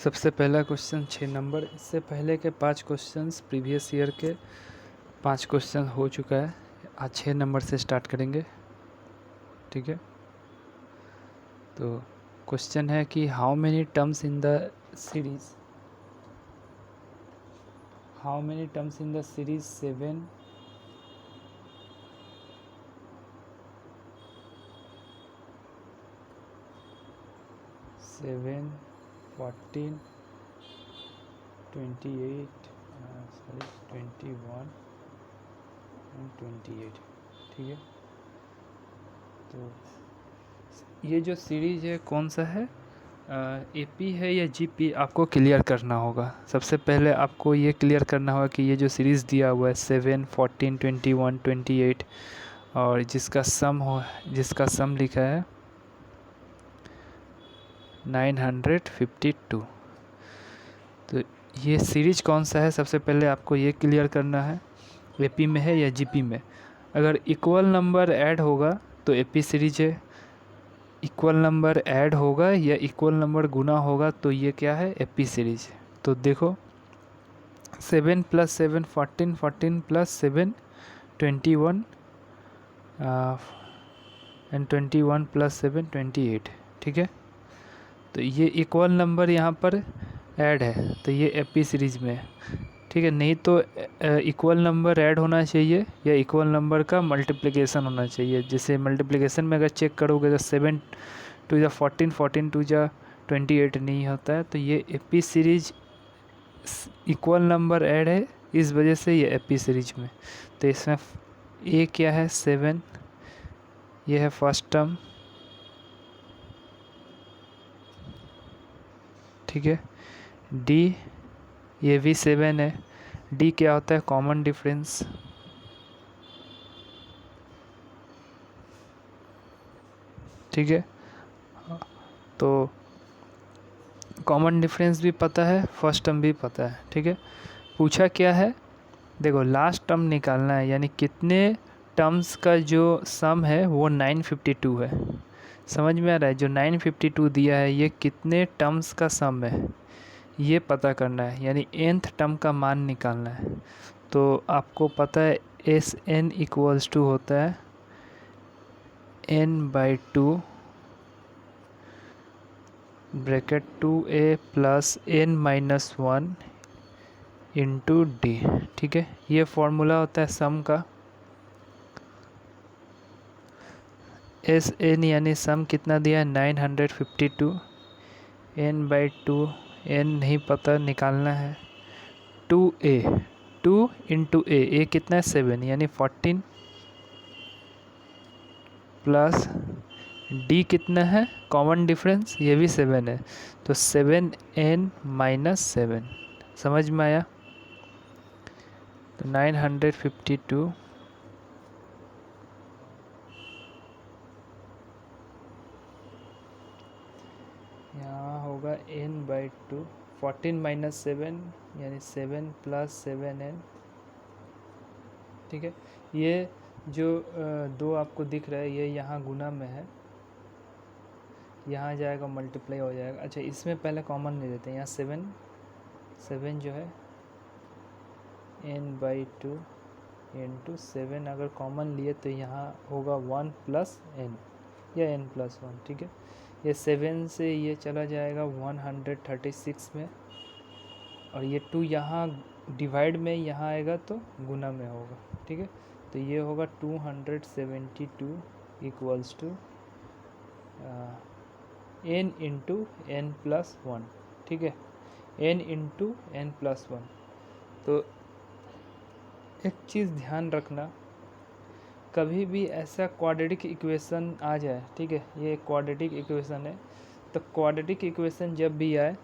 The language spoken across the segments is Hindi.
सबसे पहला क्वेश्चन 6 नंबर। इससे पहले के 5 क्वेश्चंस प्रीवियस ईयर के 5 क्वेश्चन हो चुका है। आज 6 नंबर से स्टार्ट करेंगे, ठीक है। तो क्वेश्चन है कि how many terms in the series 7 14 28 21 and 28, ठीक है। तो ये जो सीरीज है कौन सा है, एपी है या जीपी, आपको क्लियर करना होगा। सबसे पहले आपको ये क्लियर करना होगा कि ये जो सीरीज़ दिया हुआ है 7 14 21 28 और जिसका सम लिखा है 952, तो ये सीरीज कौन सा है सबसे पहले आपको ये क्लियर करना है, एपी में है या जीपी में। अगर इक्वल नंबर ऐड होगा तो एपी सीरीज है, इक्वल नंबर ऐड होगा या इक्वल नंबर गुना होगा तो ये क्या है, एपी सीरीज। तो देखो 7 + 7 14 14 + 7 21 एंड 21 + 7 28, ठीक है। तो ये इक्वल नंबर यहाँ पर ऐड है तो ये एपी सीरीज में है, ठीक है। नहीं तो इक्वल नंबर ऐड होना चाहिए या इक्वल नंबर का मल्टीप्लिकेशन होना चाहिए। जैसे मल्टीप्लिकेशन में अगर चेक करोगे तो 7 × 14 14 × 28 नहीं होता है, तो ये AP series equal number add है, इस वजह से ये एपी सीरीज में। तो इसमें ए क्या है 7, ये है फर्स्ट टर्म, ठीक है। डी ये भी 7 है, डी क्या होता है, कॉमन डिफरेंस, ठीक है। तो कॉमन डिफरेंस भी पता है, फर्स्ट टर्म भी पता है, ठीक है। पूछा क्या है, देखो लास्ट टर्म निकालना है, यानी कितने टर्म्स का जो सम है वो 952 है। समझ में आ रहा है, जो 952 दिया है ये कितने टर्म्स का सम है ये पता करना है, यानी nth टर्म का मान निकालना है। तो आपको पता है एस एन इक्वल्स टू होता है n/2 bracket 2a + n-1 into D, ठीक है। ये फॉर्मूला होता है सम का। एस एन यानी सम कितना दिया है 952, n/2 n नहीं पता निकालना है, 2a 2 इंटू ए कितना है 7 यानी 14 प्लस डी कितना है कॉमन डिफरेंस, ये भी 7 है, तो 7n-7। समझ में आया। तो 952 यहाँ होगा n/2, 14 - 7 यानी 7 + 7n, ठीक है। ये जो दो आपको दिख रहा है ये यहाँ गुना में है, यहाँ जाएगा मल्टीप्लाई हो जाएगा। अच्छा इसमें पहले कॉमन ले लेते हैं, यहाँ 7 जो है n/2 इंटू 7 अगर कॉमन लिए तो यहाँ होगा 1 + n या n+1, ठीक है। ये 7 से ये चला जाएगा 136 में, और ये 2 यहाँ डिवाइड में यहाँ आएगा तो गुना में होगा, ठीक है। तो ये होगा 272 equals to n into n+1, ठीक है, n इंटू n+1। तो एक चीज़ ध्यान रखना, कभी भी ऐसा क्वाड्रेटिक इक्वेशन आ जाए, ठीक है, ये क्वाड्रेटिक इक्वेशन है, तो क्वाड्रेटिक इक्वेशन जब भी आए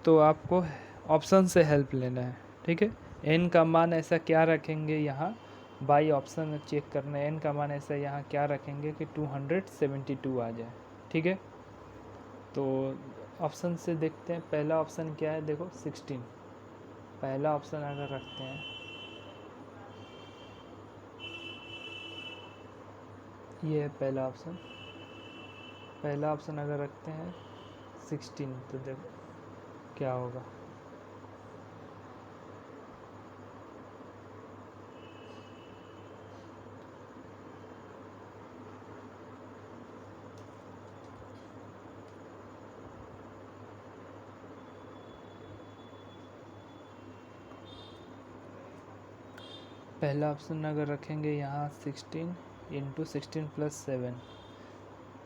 तो आपको ऑप्शन से हेल्प लेना है, ठीक है। n का मान ऐसा क्या रखेंगे, यहाँ बाई ऑप्शन में चेक करना है, n का मान ऐसा यहाँ क्या रखेंगे कि 272 आ जाए, ठीक है। तो ऑप्शन से देखते हैं, पहला ऑप्शन क्या है, देखो 16, पहला ऑप्शन अगर रखते हैं, ये है पहला ऑप्शन अगर रखते हैं 16, तो देखो क्या होगा? पहला ऑप्शन अगर रखेंगे यहाँ 16 इंटू 16 प्लस 7,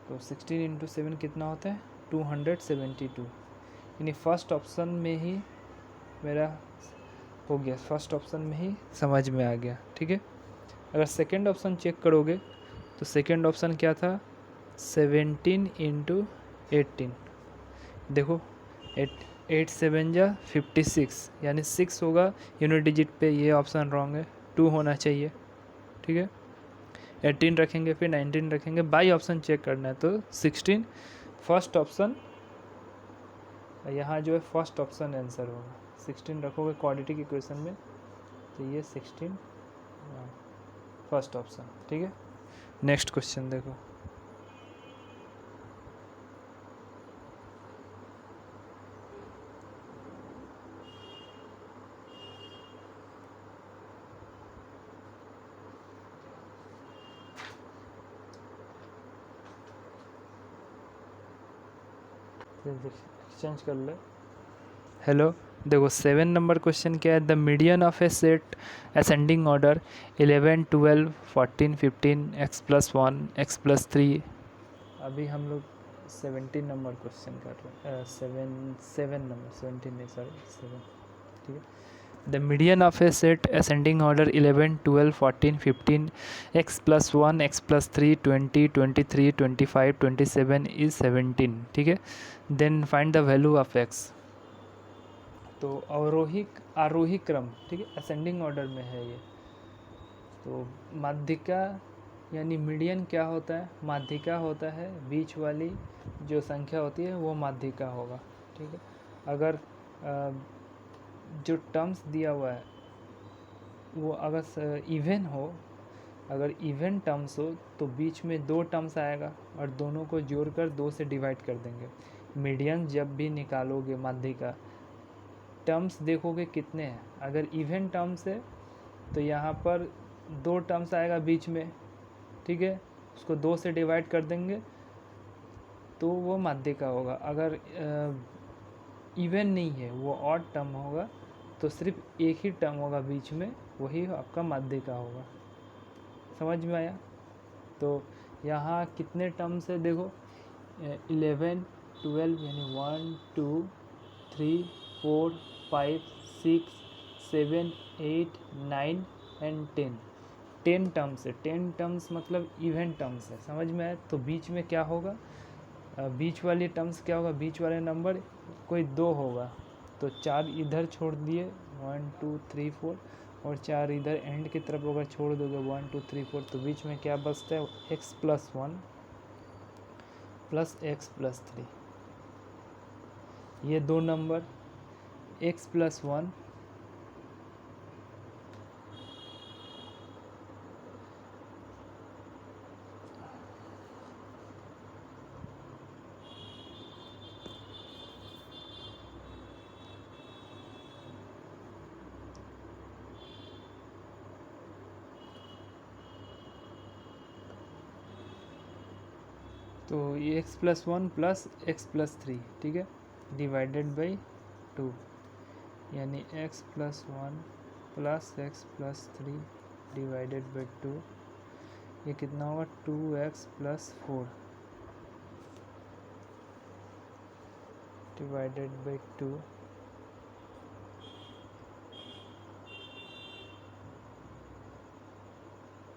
तो 16 इंटू 7 कितना होता है? 272। यानी फर्स्ट ऑप्शन में ही मेरा हो गया, फर्स्ट ऑप्शन में ही समझ में आ गया। ठीक है, अगर सेकेंड ऑप्शन चेक करोगे तो सेकेंड ऑप्शन क्या था? 17 इंटू 18। देखो 8 7 जा 56, यानी 6 होगा यूनिट डिजिट पे, ये ऑप्शन रॉन्ग है, 2 होना चाहिए। ठीक है, 18 रखेंगे फिर 19 रखेंगे, बाई ऑप्शन चेक करना है तो 16 फर्स्ट ऑप्शन, यहाँ जो है फर्स्ट ऑप्शन आंसर होगा। 16 रखोगे क्वाड्रेटिक इक्वेशन में तो ये 16 फर्स्ट ऑप्शन। ठीक है, नेक्स्ट क्वेश्चन देखो। एक्सचेंज कर ले। हेलो, देखो 7 नंबर क्वेश्चन क्या है? The median of a set ascending order 11 12 14 15 x plus 1 x plus 3। अभी हम लोग 17 नंबर क्वेश्चन कर रहे हैं, 7 नंबर 17 नहीं सॉरी 7। ठीक है, the median of a set ascending order 11 12 14 15 x plus 1 x plus 3 20 23 25 27 is 17। ठीक है, then find the value of x। तो अवरोही आरोही क्रम, ठीक है, असेंडिंग ऑर्डर में है ये। तो माध्यिका यानी मीडियन क्या होता है? माध्यिका होता है, बीच वाली जो संख्या होती है वो माध्यिका होगा। ठीक है, अगर जो टर्म्स दिया हुआ है वो अगर इवन हो, अगर इवन टर्म्स हो तो बीच में 2 टर्म्स आएगा और दोनों को जोड़कर 2 से डिवाइड कर देंगे। मीडियन जब भी निकालोगे माध्यिका, टर्म्स देखोगे कितने हैं। अगर इवन टर्म्स है तो यहाँ पर 2 टर्म्स आएगा बीच में। ठीक है, उसको 2 से डिवाइड कर देंगे तो वो माध्यिका होगा। अगर इवन नहीं है, वो ऑड टर्म होगा तो सिर्फ एक ही टर्म होगा बीच में, वही आपका माध्यिका होगा। समझ में आया? तो यहाँ कितने टर्म्स है देखो, 11 12 यानी 1 2 3 4 5 6 7 8 9 एंड 10 टर्म्स है। 10 टर्म्स मतलब इवन टर्म्स है। समझ में आया? तो बीच में क्या होगा? बीच वाली टर्म्स क्या होगा? बीच वाले नंबर कोई 2 होगा तो 4 इधर छोड़ दिए, 1 2 3 4, और 4 इधर एंड की तरफ अगर छोड़ दोगे 1 2 3 4, तो बीच में क्या बचता है? x plus 1 plus x plus 3। ये 2 नंबर x प्लस 1 तो ये x plus 1 plus x plus 3, ठीक है, डिवाइडेड बाई 2, यानी x plus 1 plus x plus 3 divided by 2, ये कितना होगा? 2x plus 4 divided by 2,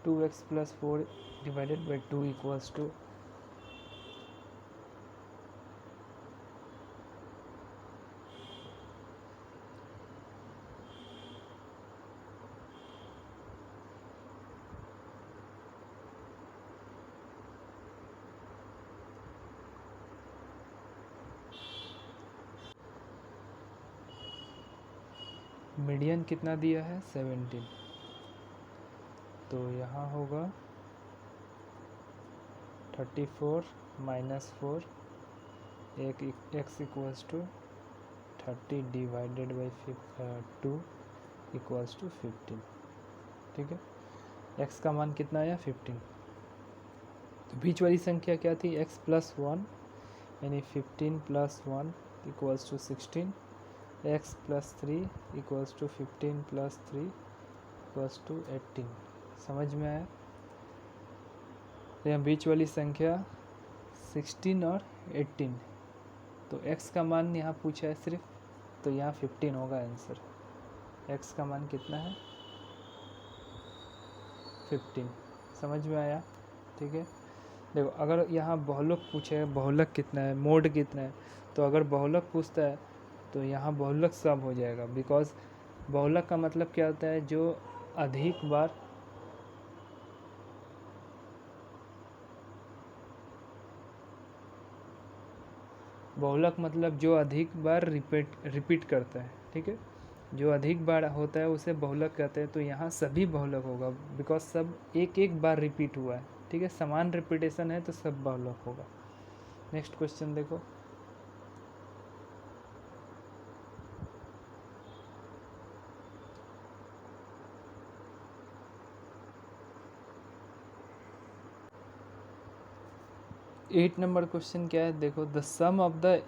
two x plus 4 divided by 2 equals to median कितना दिया है? 17। तो यहाँ होगा 34 माइनस 4, एक x equals to 30 divided by 2 equals to 15। ठीक है, x का मान कितना आया 15। तो बीच वाली संख्या क्या थी x प्लस 1, यानी 15 plus 1 equals to 16, x plus 3 equals to 15 plus 3 equals to 18। समझ में आया? तो यहाँ बीच वाली संख्या 16 और 18, तो x का मान यहाँ पूछा है सिर्फ, तो यहाँ 15 होगा आंसर। x का मान कितना है 15। समझ में आया? ठीक है, देखो अगर यहाँ बहुलक पूछे बहुलक कितना है, मोड कितना है, तो अगर बहुलक पूछता है तो यहाँ बहुलक सब हो जाएगा, बिकॉज बहुलक का मतलब क्या होता है, जो अधिक बार बहुलक मतलब जो अधिक बार रिपीट करता है। ठीक है, जो अधिक बार होता है उसे बहुलक कहते हैं। तो यहाँ सभी बहुलक होगा, बिकॉज सब एक एक बार रिपीट हुआ है। ठीक है, समान रिपीटेशन है तो सब बहुलक होगा। नेक्स्ट क्वेश्चन देखो, एट नंबर क्वेश्चन क्या है, देखो the sum of the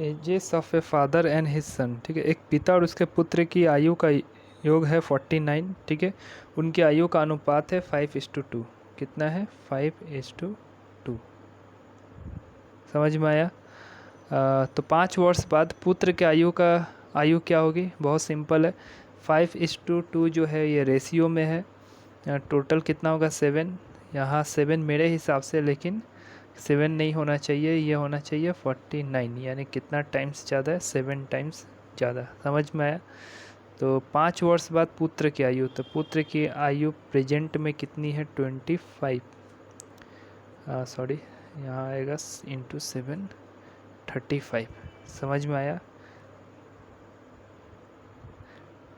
ages of a father and his son. ठीक है, एक पिता और उसके पुत्र की आयु का योग है 49। ठीक है, उनकी आयु का अनुपात है 5:2। कितना है 5:2। समझ में आया? तो 5 वर्ष बाद पुत्र के आयु क्या होगी? बहुत सिंपल है, 5:2 जो है ये रेशियो में है। टोटल कितना होगा 7। यहाँ 7 मेरे हिसाब से, लेकिन 7 नहीं होना चाहिए, ये होना चाहिए 49, यानी कितना टाइम्स ज़्यादा है 7 टाइम्स ज़्यादा। समझ में आया? तो 5 वर्ष बाद पुत्र की आयु, तो पुत्र की आयु प्रेजेंट में कितनी है 25, सॉरी यहाँ आएगा इंटू 7 35। समझ में आया?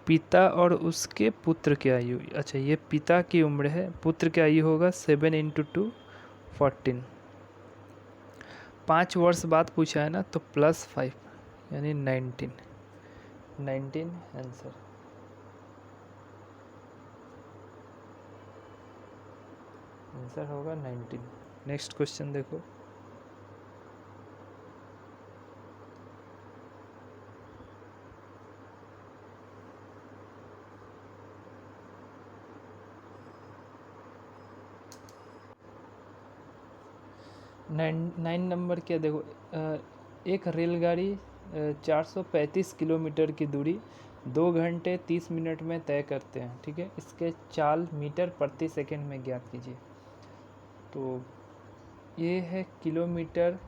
पिता और उसके पुत्र की आयु, अच्छा ये पिता की उम्र है, पुत्र की आयु होगा 7 × 2 14। 5 वर्ष बाद पूछा है ना, तो +5 यानी 19 आंसर। आंसर होगा 19। नेक्स्ट क्वेश्चन देखो, नाइन नंबर क्या, देखो एक रेलगाड़ी 435 किलोमीटर की दूरी 2 घंटे 30 मिनट में तय करते हैं। ठीक है, इसके चाल मीटर प्रति सेकंड में ज्ञात कीजिए। तो ये है किलोमीटर,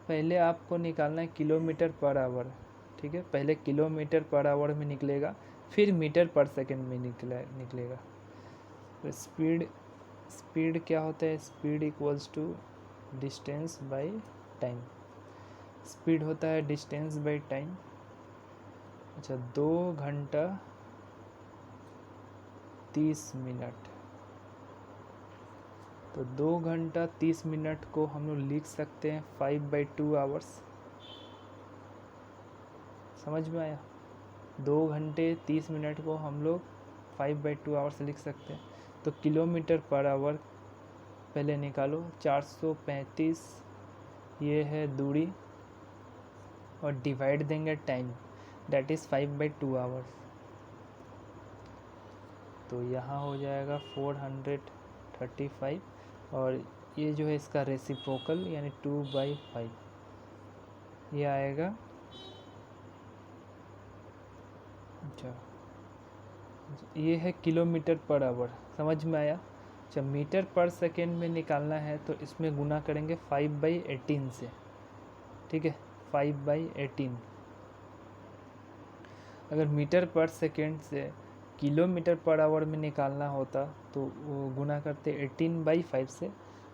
पहले आपको निकालना है किलोमीटर पर आवर। ठीक है, पहले किलोमीटर पर आवर में निकलेगा, फिर मीटर पर सेकंड में निकलेगा। तो स्पीड क्या होता है, speed equals to distance by time. Speed होता है डिस्टेंस बाय टाइम। अच्छा, 2 घंटा 30 मिनट, तो 2 घंटा 30 मिनट को हम लोग लिख सकते हैं 5/2 आवर्स। समझ में आया? 2 घंटे 30 मिनट को हम लोग 5/2 आवर्स लिख सकते हैं। तो किलोमीटर पर आवर पहले निकालो, 435 ये है दूरी, और डिवाइड देंगे टाइम, दैट इज़ 5/2 आवर्स। तो यहाँ हो जाएगा 435, और ये जो है इसका रेसिप्रोकल यानी 2/5, ये आएगा। अच्छा, ये है किलोमीटर पर आवर। समझ में आया? जब मीटर पर सेकेंड में निकालना है तो इसमें गुना करेंगे 5/18 से। ठीक है, 5/18। अगर मीटर पर सेकेंड से किलोमीटर पर आवर में निकालना होता तो वो गुना करते 18/5 से।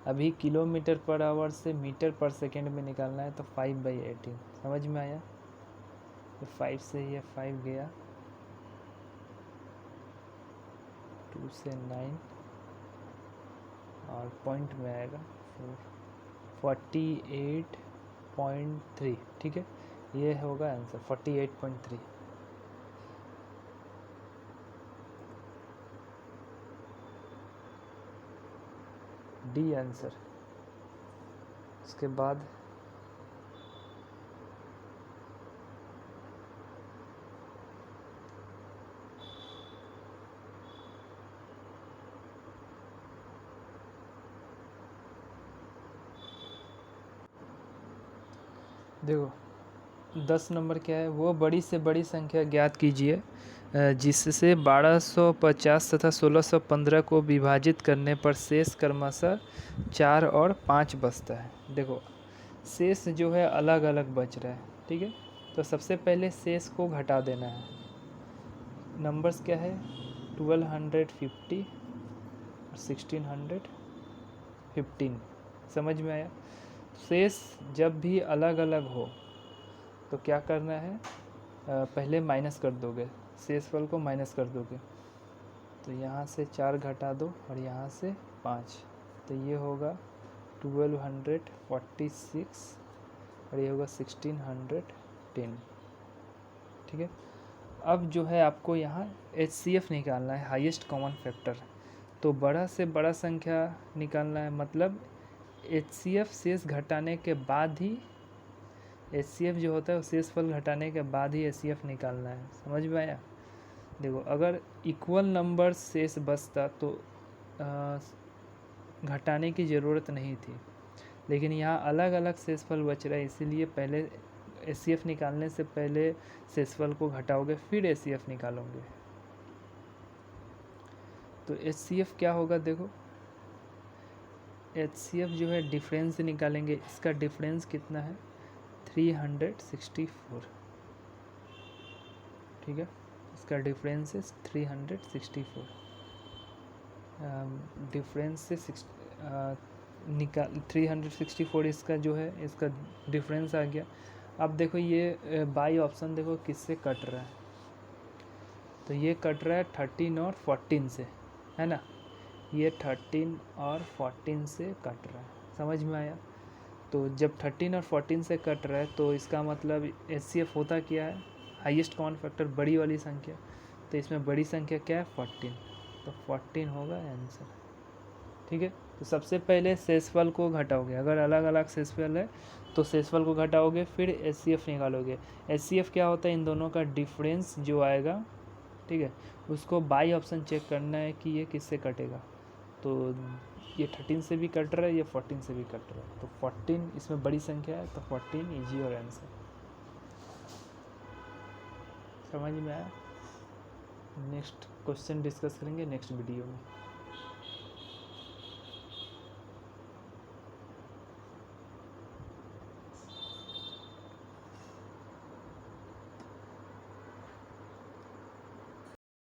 अभी किलोमीटर पर आवर से मीटर पर सेकेंड में निकालना है तो 5/18। समझ में आया? तो 5 से ये 5 गया, 2 से 9, और पॉइंट में आएगा 4, 48 48.3, ठीक है, ये होगा आंसर 48.3। D answer. उसके बाद देखो 10 नंबर क्या है, वो बड़ी से बड़ी संख्या ज्ञात कीजिए जिससे 1250 तथा 1615 को विभाजित करने पर शेष क्रमशः 4 और 5 बचता है। देखो शेष जो है अलग अलग बच रहा है, ठीक है, तो सबसे पहले शेष को घटा देना है। नंबर्स क्या है 1250 और 1615, समझ में आया। शेष जब भी अलग अलग हो तो क्या करना है, पहले माइनस कर दोगे, शेषफल को माइनस कर दोगे, तो यहाँ से 4 घटा दो और यहाँ से 5, तो ये होगा 1246 और ये होगा 1610, ठीक है। अब जो है आपको यहाँ HCF निकालना है, हाईएस्ट कॉमन फैक्टर, तो बड़ा से बड़ा संख्या निकालना है, मतलब HCF शेष घटाने के बाद ही HCF जो होता है वो शेषफल घटाने के बाद ही HCF निकालना है, समझ में आया। देखो अगर इक्वल नंबर शेष बचता तो घटाने की ज़रूरत नहीं थी, लेकिन यहाँ अलग अलग शेषफल बच रहा है, इसीलिए पहले HCF निकालने से पहले शेषफल को घटाओगे फिर HCF निकालोगे। तो HCF क्या होगा, देखो HCF जो है डिफरेंस से निकालेंगे, इसका डिफरेंस कितना है 364, ठीक है, इसका डिफरेंस है 364, डिफरेंस से 364 इसका जो है इसका डिफरेंस आ गया। अब देखो ये बाई ऑप्शन देखो किससे कट रहा है, तो ये कट रहा है 13 और 14 से, है ना, ये 13 और 14 से कट रहा है, समझ में आया। तो जब 13 और 14 से कट रहा है तो इसका मतलब HCF होता क्या है, हाईएस्ट कॉमन फैक्टर बड़ी वाली संख्या, तो इसमें बड़ी संख्या क्या है 14, तो 14 होगा आंसर, ठीक है। तो सबसे पहले शेषफल को घटाओगे, अगर अलग अलग शेषफल है तो शेषफल को घटाओगे फिर HCF निकालोगे। HCF क्या होता है, इन दोनों का डिफरेंस जो आएगा, ठीक है, उसको बाई ऑप्शन चेक करना है कि ये किससे कटेगा, तो ये 13 से भी कट रहा है, ये 14 से भी कट रहा है, तो 14 इसमें बड़ी संख्या है, तो 14 इजी और आंसर, समझ में आया। नेक्स्ट क्वेश्चन डिस्कस करेंगे नेक्स्ट वीडियो में।